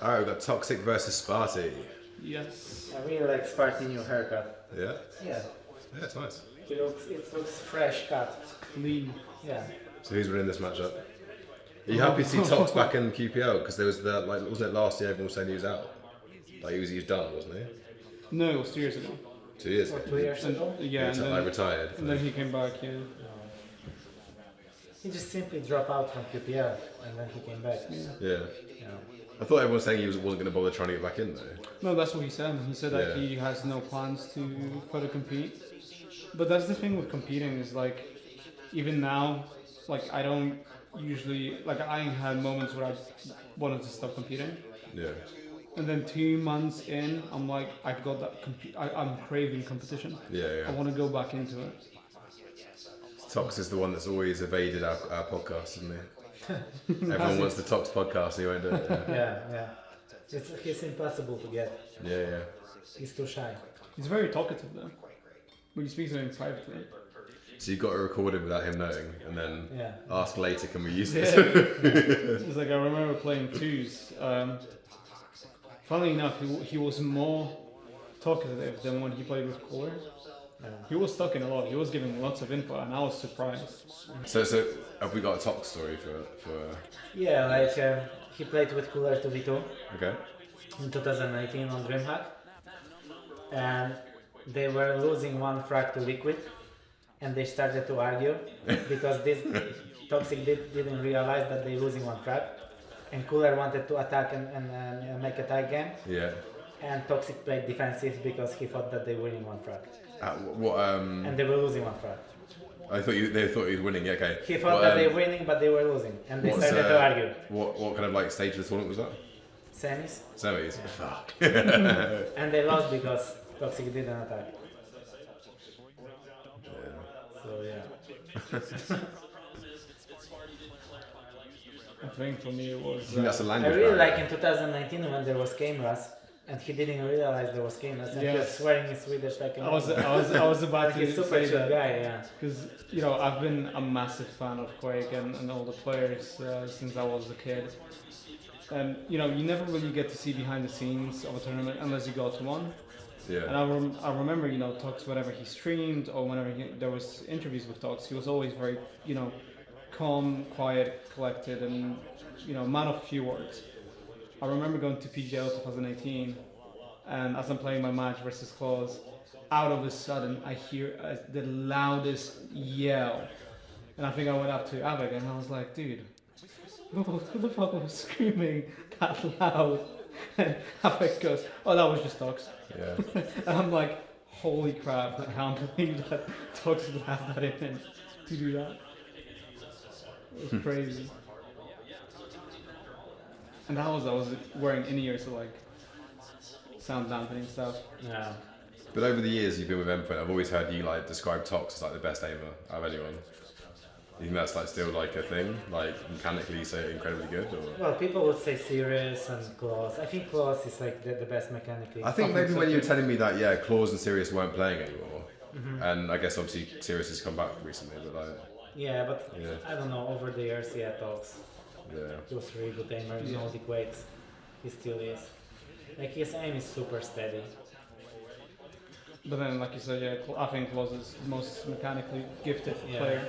Alright, we've got Toxic versus Spart1e. Yes. I really like Spart1e new haircut. Yeah? Yeah. Yeah, it's nice. It looks fresh cut. Clean. Yeah. So who's winning this matchup? Are you happy to see Tox back in QPL? Because there was the, like, wasn't it last year everyone was saying he was out? Like he was done, wasn't he? No, it was 2 years ago. 2 years Or ago? 2 years ago? Yeah, and I retired. and then he came back, yeah. He just simply dropped out from QPL and then he came back. Yeah. Yeah. I thought everyone was saying he wasn't going to bother trying to get back in though. No, that's what he said. He said that Yeah. he has no plans to further compete. But that's the thing with competing is like, even now, like I don't usually, like I had moments where I wanted to stop competing. Yeah. And then 2 months in, I'm like, I've got that, I'm craving competition. Yeah, I yeah. want to go back into it. Tox is the one that's always evaded our podcast, isn't he? Everyone wants the Tox podcast, so he won't do it. Yeah, Yeah. He's impossible to get. yeah. He's too shy. He's very talkative though. When you speak to him privately. So you've got to record it without him knowing, and then Yeah. ask later, can we use this? It's like I remember playing twos. Funnily enough, he was more talkative than when he played with Cooler. Yeah. He was talking a lot. He was giving lots of info, and I was surprised. So have we got a Tox story for? Yeah, like he played with Cooler 2v2 Okay. in 2019 on DreamHack. And they were losing one frag to Liquid. And they started to argue because this Toxic didn't realize that they're losing one frag. And Cooler wanted to attack and make a tie game. Yeah. And Toxic played defensive because he thought that they were winning one frag. What? And they were losing one frag. I thought they thought he was winning. Yeah, okay. He thought that they were winning, but they were losing. And they started to argue. What kind of like stage of the tournament was that? Semis. Semis. Fuck. And they lost because Toxic didn't attack. So yeah. I think for me it was. I think that's a I language really barrier. like in 2019 when there was cameras and he didn't realize there was cameras and he was Yes. swearing in Swedish like a I was about like to a super say chill that guy, yeah. because I've been a massive fan of Quake and all the players since I was a kid. And you never really get to see behind the scenes of a tournament unless you go to one. Yeah. And I remember, Tox, whenever he streamed or whenever there was interviews with Tox, he was always very, calm, quiet, collected, and, man of few words. I remember going to PGL 2018, and as I'm playing my match versus Claus, out of a sudden I hear the loudest yell. And I think I went up to Av3k and I was like, dude, who the fuck was screaming that loud? And Av3k goes, oh, that was just Tox. Yeah. And I'm like, holy crap, I can't believe that Tox would have that in him to do that. It was crazy. And I was wearing in-ears to like sound dampening stuff. Yeah. But over the years you've been with Endpoint, I've always heard you like describe Tox as like the best aimer out of anyone. You think that's like still like a thing? Like mechanically so incredibly good? Or? Well, people would say Sirius and Claus. I think Claus is like the best mechanically. I think maybe when you were telling me that, yeah, Claus and Sirius weren't playing anymore. Mm-hmm. And I guess obviously Sirius has come back recently, but like... Yeah, but Yeah. I don't know, over the years, yeah, Tox. Yeah. He was really good aimer in all the Quakes. He still is. Like his aim is super steady. But then, like you said, yeah, I think Claus is the most mechanically gifted Yeah. player.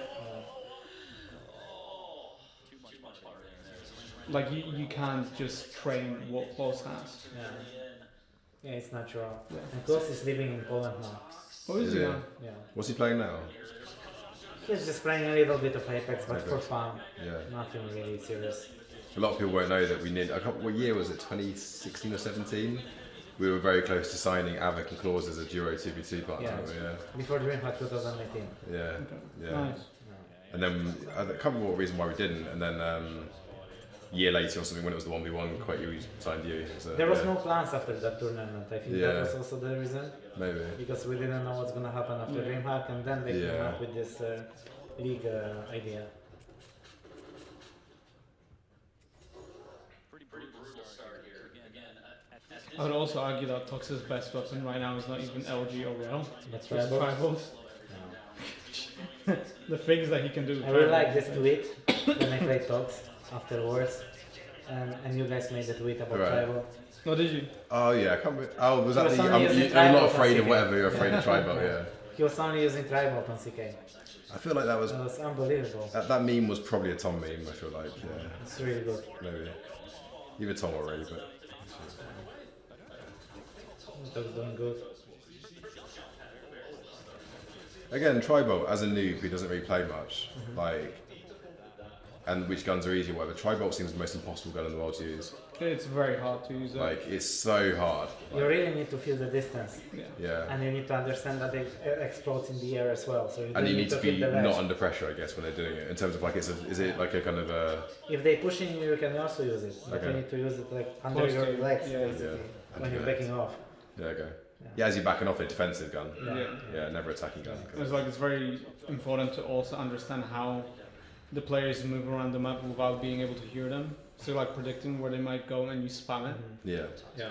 Like you can't just train what Claus has. Yeah. Yeah, it's natural. Yeah. And Claus is living in Poland now. What is he Yeah. on? Yeah. What's he playing now? He's just playing a little bit of Apex, but for Apex. fun. Yeah. Nothing really serious. A lot of people won't know that we need... what year was it? 2016 or 17? We were very close to signing Av3k and Claus as a duo 2v2 partner. Yeah. Before DreamHack 2018. Yeah. Okay. Yeah. Nice. And then I can't remember what reason why we didn't. And then a year later or something, when it was the 1v1, quite we signed you. So, There was yeah. no plans after that tournament. I think Yeah. that was also the reason. Maybe. Because we didn't know what's gonna happen after DreamHack, and then they came Yeah. up with this league idea. I would also argue that Tox's best weapon right now is not even LG or Rel. That's It's tribal. tribals. The things that he can do. with I really tribals. like this tweet when I played Tox afterwards. and you guys made a tweet about Right. tribal. Oh, did you? Oh yeah, I can't remember. Oh, was that He was the? only using I'm tribal not afraid of for whatever you're afraid of tribal. Yeah. He was only using tribal on CK. I feel like that was It was unbelievable. that meme was probably a Tom meme. I feel like It's really good. maybe either Tom or Ray, but It was doing good. again, Tribolt as a noob who doesn't really play much, like, and which guns are easy, or whatever. Tribolt seems the most impossible gun in the world to use. It's very hard to use. Like, it's so hard. You really need to feel the distance, Yeah. Yeah. and you need to understand that it explodes in the air as well. So And you need to be feel the wedge. not under pressure, I guess, when they're doing it. In terms of like, is it like a kind of a If they pushing you, you can also use it, but you Okay. need to use it like under Close your to you. legs, Yeah. basically, Yeah. when you're Anti-legs. backing off. yeah, okay. Yeah. Yeah, as you're backing off a defensive gun. Yeah. Yeah, never attacking gun. It's like it's very important to also understand how the players move around the map without being able to hear them. So like predicting where they might go and you spam it. Yeah. Yeah.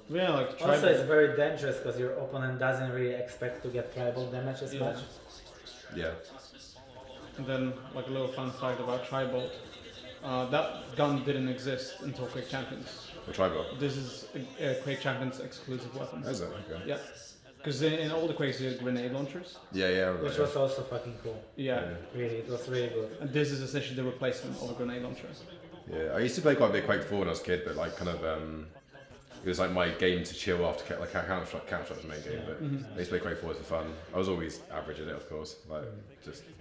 Yeah, like Also, tribal. it's very dangerous because your opponent doesn't really expect to get tribal damage as Yeah. much. Yeah. And then like a little fun fact about Tribolt. That gun didn't exist until Quake Champions. The Tribolt. This is a Quake Champions exclusive weapon. Is it? Okay. Yeah. Because in all the Quakes you had grenade launchers. Yeah, yeah. Right, Which yeah. was also fucking cool. Yeah. Really, it was really good. And this is essentially the replacement of a grenade launcher. Yeah, I used to play quite a bit Quake 4 when I was a kid, but like kind of it was like my game to chill after like Counter-Strike was the main game, but I used to play Quake 4 for fun. I was always average at it, of course, like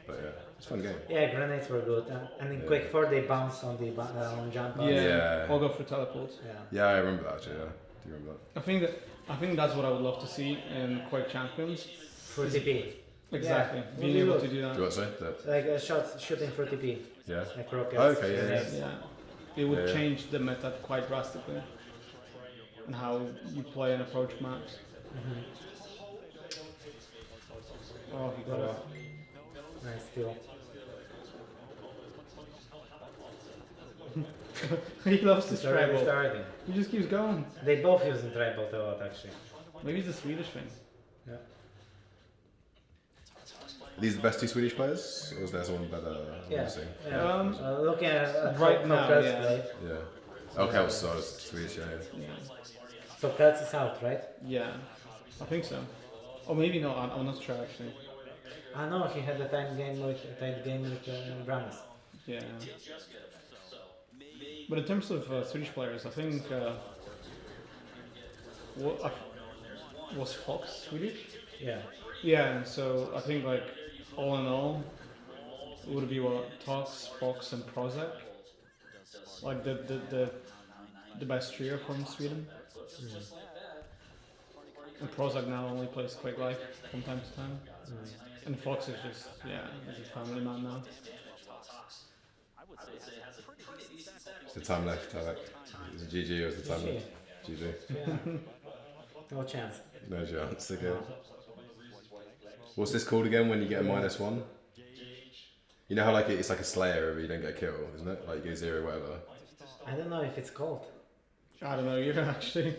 but yeah, it's a fun game. Yeah, grenades were good. And in Yeah. Quake 4 they bounce on the on jump pads. Yeah. I'll go for teleport. Yeah. Yeah, I remember that actually. Yeah, do you remember that? I think that's what I would love to see in Quake Champions. For TP. Exactly. Yeah, Being really able good. to do Do you that. want to say that? Like shots shooting for TP. Yeah. Like rockets. Oh, okay, yeah, yeah. grenades. Yeah. It would Yeah. change the meta quite drastically. And how you play and approach maps. Oh, he got it. Nice steal. He loves this It's already tribal. starting. He just keeps going. They both using tribal a lot actually. Maybe it's a Swedish thing. Yeah. Are these the best two Swedish players, or is there someone better? Yeah. obviously? Yeah. Looking at right how now, Peltz yeah. played. Yeah. Okay, so I was Swedish. Yeah. Yeah. So Peltz is out, right? Yeah. I think so. Or maybe not. I'm not sure actually. I know he had a tight game with Brannis. Yeah. But in terms of Swedish players, I think was Fox Swedish? Yeah. Yeah, so I think like all in all, it would be what Tox, Fox, and Prozac, like the best trio from Sweden. And Prozac now only plays Quake Live from time to time, and Fox is just he's a family man now. Is the time left, Alec? Is it GG or is the time GG. left? GG. Yeah. No chance. No chance. Okay. What's this called again when you get a -1? You know how like it's like a Slayer but you don't get a kill, isn't it? Like you go 0 whatever. I don't know if it's called. I don't know either actually.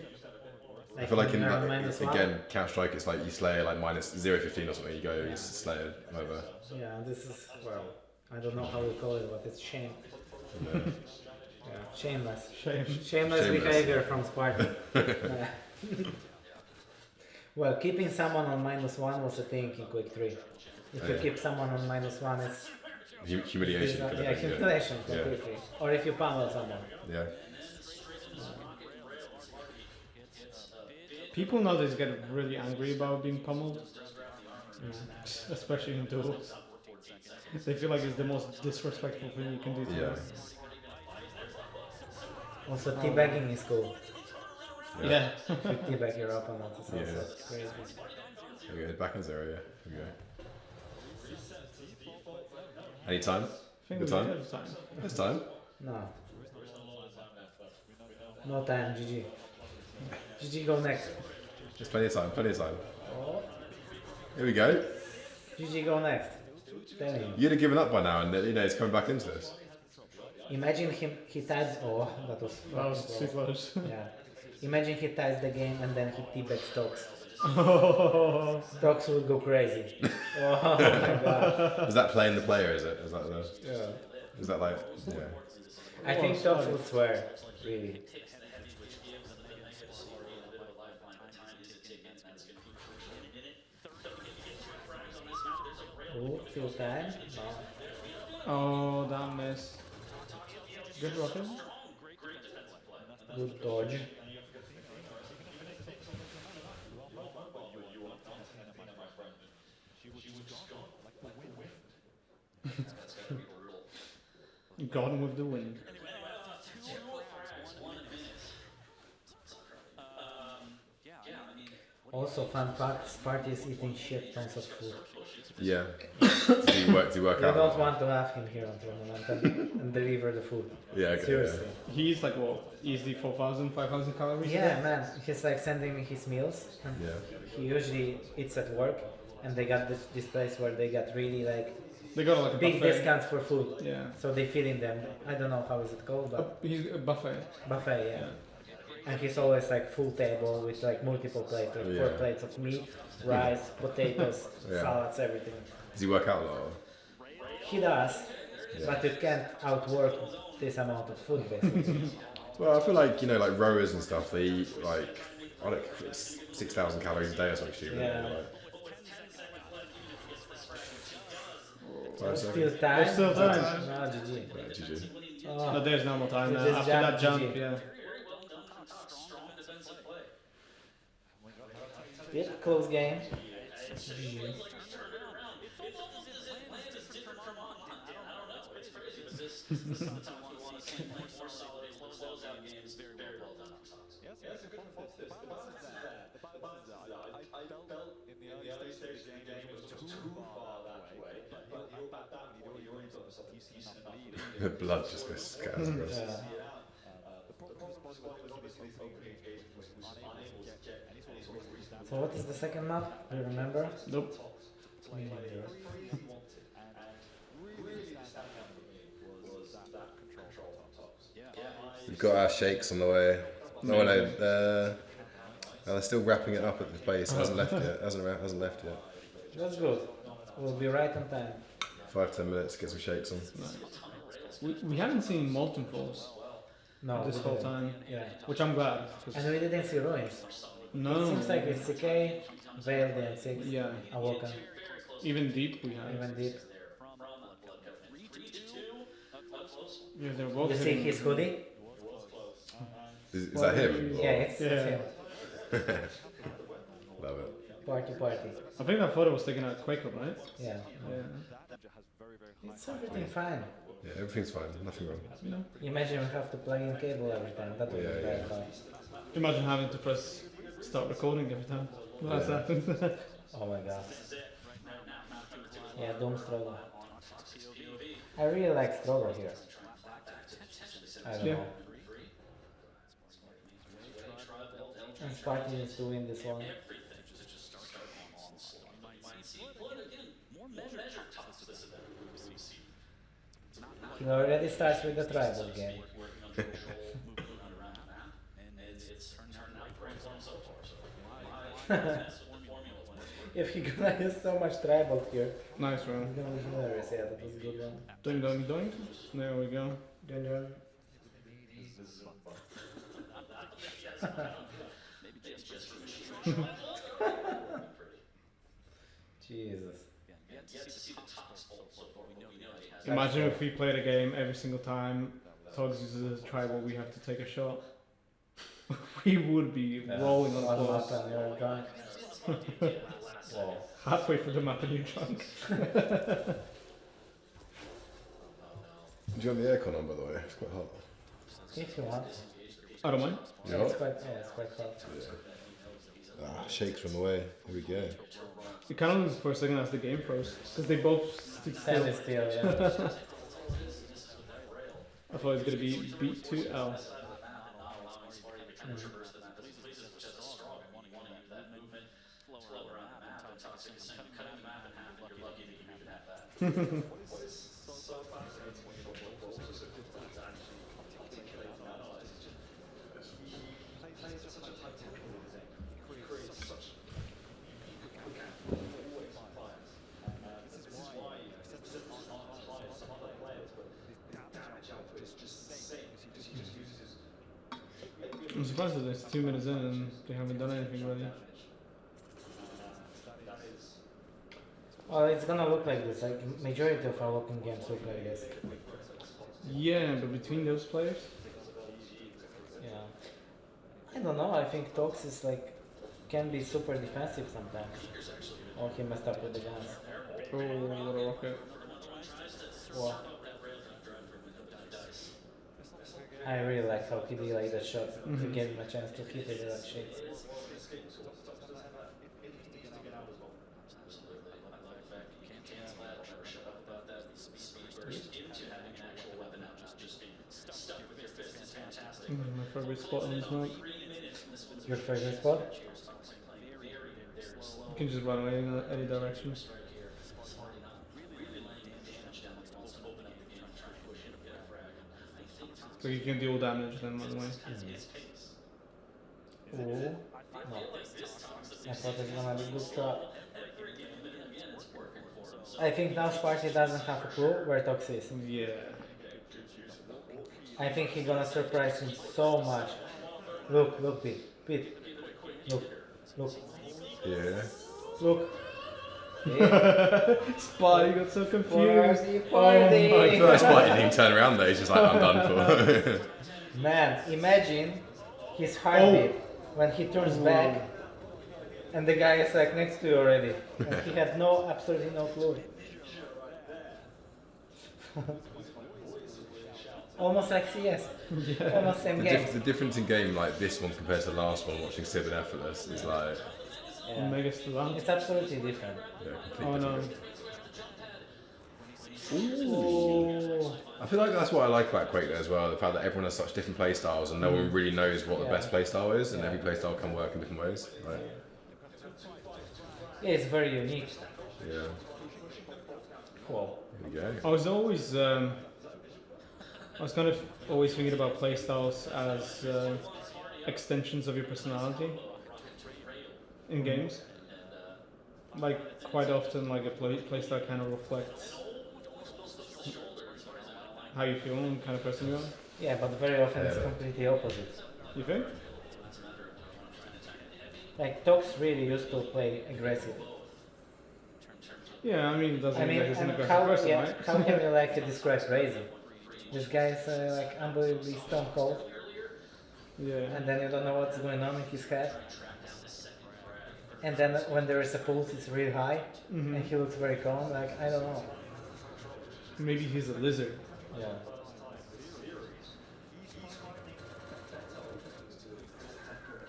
I feel like in when you're like, minus one. again Counter Strike it's like you Slayer like -0.15 or something. You go Yeah. you Slayer whatever. Yeah, this is well. I don't know how we call it, but it's shame. And, Yeah, shameless. Shame. Shameless behavior from Spart1e. Well, keeping someone on -1 was a thing in Quake 3. If Oh, you yeah. keep someone on -1, it's humiliation. kind of yeah, thing, humiliation Yeah. completely. Or if you pummel someone. Yeah. People nowadays get really angry about being pummeled, especially in duels. They feel like it's the most disrespectful thing you can do to Yeah. them. Also, teabagging is cool. Yeah. If you teabag your opponent, it's also Yeah. crazy. There we go. Back in 0. Yeah. There we go. Any time? I think Good we time? did have time. This time. No. No time, GG. GG, go next. There's plenty of time. Plenty of time. Oh. Here we go. GG, go next. Tell him. You'd have given up by now, and you know he's coming back into this. Imagine he ties. Oh, that was That was fucking too close. close. Yeah. Imagine he ties the game and then he teabags Tox. Oh, Tox would go crazy. Oh my god. Is that playing the player? Is it? Is that the? Yeah. Is that like, yeah. I think Tox will swear, really. Oh, still time? No. Oh, that miss. Good rocket. Good dodge. Gone with the wind. Also, fun fact, Spart1e is eating shit tons of food. Yeah. Do you work You out? don't want to have him here on tournament and deliver the food. Yeah, okay, Seriously. He's like, what, easily 4,000, 5,000 calories? Yeah, man. He's like sending me his meals. And Yeah. he usually eats at work, and they got this place where they got really like They got like a big buffet. discounts for food. Yeah. So they feed in them. I don't know how is it called, but He's a buffet. buffet, yeah. And he's always like full table with like multiple plates, like 4 Yeah. plates of meat, rice, potatoes, Yeah. salads, everything. Does he work out a lot? He does, Yeah. but you can't outwork this amount of food basically. Well, I feel like, you know, like rowers and stuff, they eat like, I don't know, 6,000 calories a day or something stupid. Yeah. Like, There's 5 still seconds. time. There's still time. No, GG. Right, GG. Oh, No, there's no more time You now. just After jump, that jump, GG. yeah. bit close game. GG. The blood just goes scatters across. Yeah. So what is the second map? Do you remember? Nope. We've got our shakes on the way. No, they're still wrapping it up at the place. It hasn't left yet. Hasn't left yet. That's good. We'll be right on time. 5-10 minutes, get some shakes on. We haven't seen molten floors No, this we whole didn't. time, Yeah. which I'm glad. 'Cause And we didn't see ruins. no. It seems like it's CK, Veil, DN6, Yeah. Awoken, Even deep we have. even deep. Yeah, they're both You see hitting- his hoodie? Is that him? Yeah, it's Yeah. him. Love it. Party, party. I think that photo was taken at QuakeCon, right? Yeah. Yeah. It's everything fine. Yeah, everything's fine. Nothing wrong. You know? Imagine we have to plug in cable every time. That would Yeah, be yeah. bad. But Imagine having to press start recording every time. That's Yeah. happened. oh my god. Yeah, Doom Stroller. I really like Stroller here. I don't Yeah. know. And Spart1e needs to win this one. He already starts with the tribal game. If he gonna use so much tribal here, Nice it's round. gonna be hilarious. Yeah, that was a good one. Doink, doink, doink. There we go. Dun, dun. Jesus. Imagine if we played a game every single time Togs uses a tribal, we have to take a shot. We would be rolling on One floors. lap and you're drunk. Whoa. Halfway through the map and you're drunk. Do you want the aircon on, by the way? It's quite hot. If you want. I don't mind. You It's hot? quite, yeah, it's quite hot. Shakes on the way. Here we go. It kind of looks for a second as the game froze because they both stood still. Stand still, yeah. I thought it was gonna be beat to L. I'm surprised that it's 2 minutes in and they haven't done anything really. Well, it's gonna look like this. Like majority of our open games look like this. Yeah, but between those players? Yeah. I don't know. I think Tox is like can be super defensive sometimes. Or he messed up with the guns. Oh, what a rocket. Wow. I really like how he delayed that shot to give him a chance to hit it like shit. My favorite spot on this map. Your favorite spot? You can just run away in any direction. So you can deal damage then run away. Ooh. No. I thought it was gonna be a good trap. I think now Spart1e doesn't have a clue where Tox is. Yeah. I think he's gonna surprise him so much. Look, Pete. Look. Yeah. Look. Yeah. Spy, you got so confused. Party. I feel like Spart1e didn't even turn around though, he's just like, I'm done for. Man, imagine his heartbeat when he turns back and the guy is like next to you already. And he had absolutely no clue. Almost like CS. Yeah. Almost same game. The difference in game like this one compared to the last one, watching Civ and Effortless, is like Yeah. Mega Stalin. It's absolutely different. completely Oh no. different. Ooh. I feel like that's what I like about Quake as well, the fact that everyone has such different play styles and no one really knows what the best play style is, and every play style can work in different ways. Right? Yeah, it's very unique. Yeah. Cool. There you go. I was always kind of always thinking about playstyles as extensions of your personality in games. Like quite often, like a playstyle kind of reflects how you feel and kind of person you are. Yeah, but very often it's completely opposite. You think? Like Tox really used to play aggressive. Yeah, I mean, it doesn't mean he's an aggressive how, person, yeah, right? how can you like describe Crazy? This guy is like unbelievably stone cold, Yeah. and then you don't know what's going on in his head. And then when there is a pulse, it's really high, and he looks very calm. Like I don't know. Maybe he's a lizard. Yeah.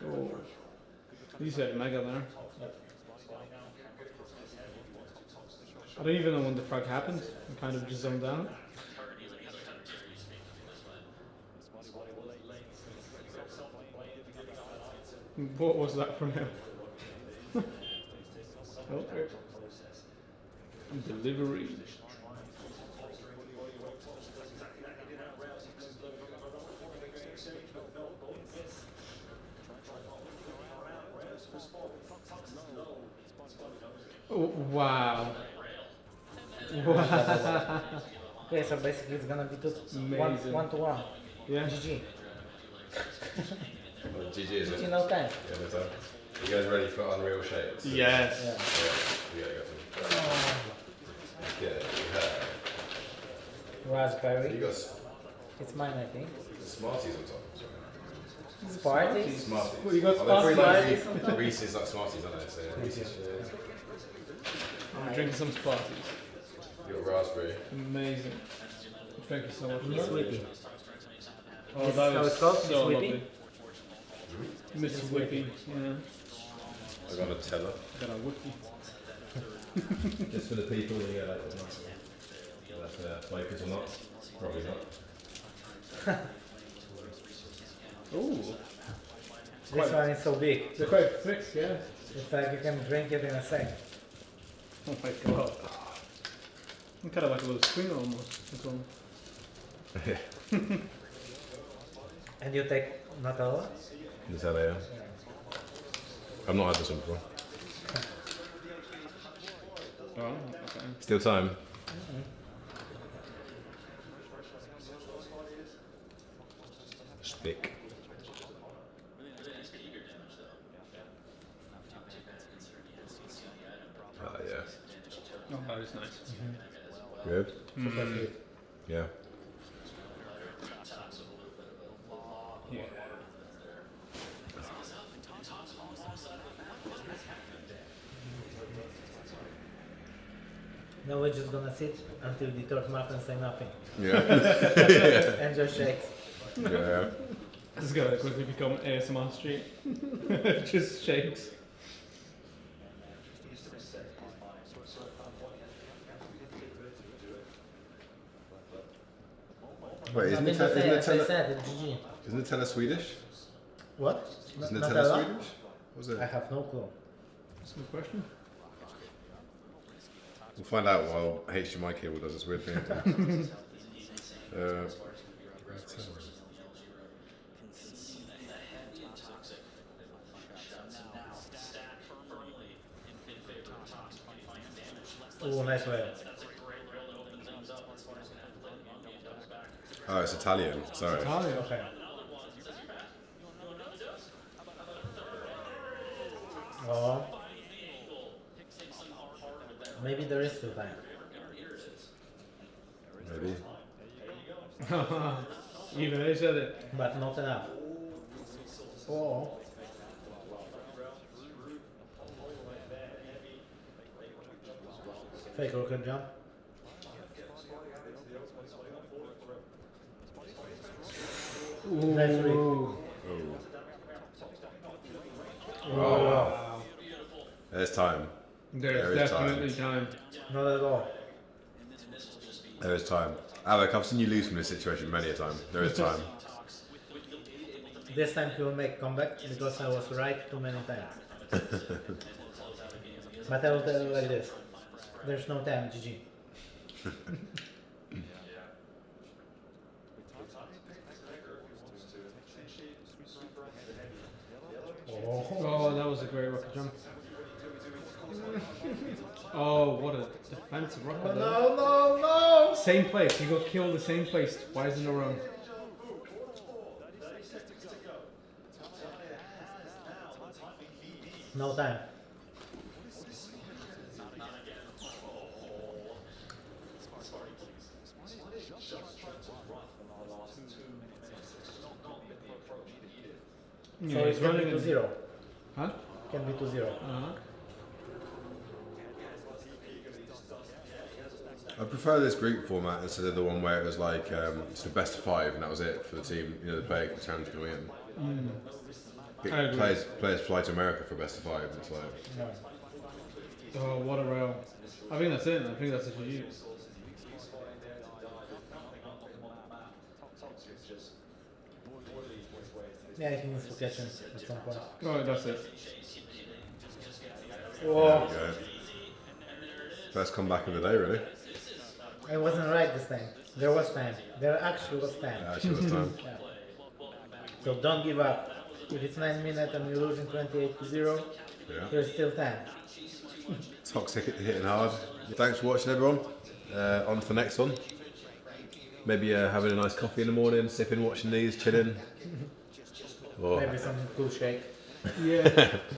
Oh. You said Mega there. I don't even know when the frag happened. I kind of just zoned out. What was that from him? Okay. Delivery. Oh, wow. Wow. Okay, so basically it's gonna be Amazing. 1-1. Yeah. GG. Well, GG, is it? In no time. Yeah, no time. You guys ready for Unreal Shades? Yes. Yeah. Yeah, we got some. Yeah, we have. You Raspberry. got It's mine, I think. Smarties on top. Sparties. Smarties. Well, you got Oh, they're Smarties free, like Reese's like Smarties, aren't they? So Reese's. I'm drinking some Sparties. You got raspberry. Amazing. Thank you so much. Miss Whippy. Oh, This is that how was it's called? so Miss Whippy? lovely. Miss Whippy. Yeah. I got a Nutella. Got a Whippy. Just for the people, yeah, that's flavours or not? Probably not. Oh. This one is so big. They're quite thick, yeah. It's like you can drink it in a sec. Oh my god. I'm kind of like a little springer almost. As well. And you take Nutella? Nutella, yeah. I've not had this one before. Oh, okay. Still time. Stick. was nice. Good. Super sweet. Yeah. Yeah. Now we're just gonna sit until the third map and say nothing. Yeah. And just shake. Yeah. This is gonna quickly become ASMR stream. Just shakes. Wait, isn't Nothing to say, as I Nutella said, GG. isn't Nutella Swedish? What? Is N- Nutella Nutella? Swedish? Was it? I have no clue. That's a good question. We'll find out while HDMI cable does this weird thing. Oh, nice way. Oh, it's Italian. Sorry. Italian. Okay. Oh. Maybe there is still time. Maybe. Even they said it. But not enough. Oh. Fake rocket jump. Nice read. Ooh. Oh, wow. There's time. There's There is definitely time. Not at all. There is time. Alec, I've seen you lose from this situation many a time. There is time. This time he will make comeback because I was right too many times. But I will tell you like this. There's no time, GG. Oh, that was a great rocket jump. Oh, what a defensive rocket. though. No! Same place. He got killed the same place twice in a row. No time. Yeah, So it he's can be running to in- 0. Huh? Can be to 0. Uh-huh. I prefer this group format instead of the one where it was like it's the best of 5 and that was it for the team. You know, the player challenge coming in. I agree. Players fly to America for best of 5. It's like No. Oh, what a rail. I think that's it. I think that's a GG. Yeah, I think it's for catching at some point. Oh, that's it. there Whoa. we go. First comeback of the day, really. I wasn't right this time. There was time. There actually was time. Actually, was time. Yeah. So don't give up. If it's 9 minutes and you're losing 28-0, Yeah. there's still time. Toxic hitting hard. Thanks for watching, everyone. On to the next one. Maybe having a nice coffee in the morning, sipping, watching these, chilling. Or Maybe some cool shake. Yeah.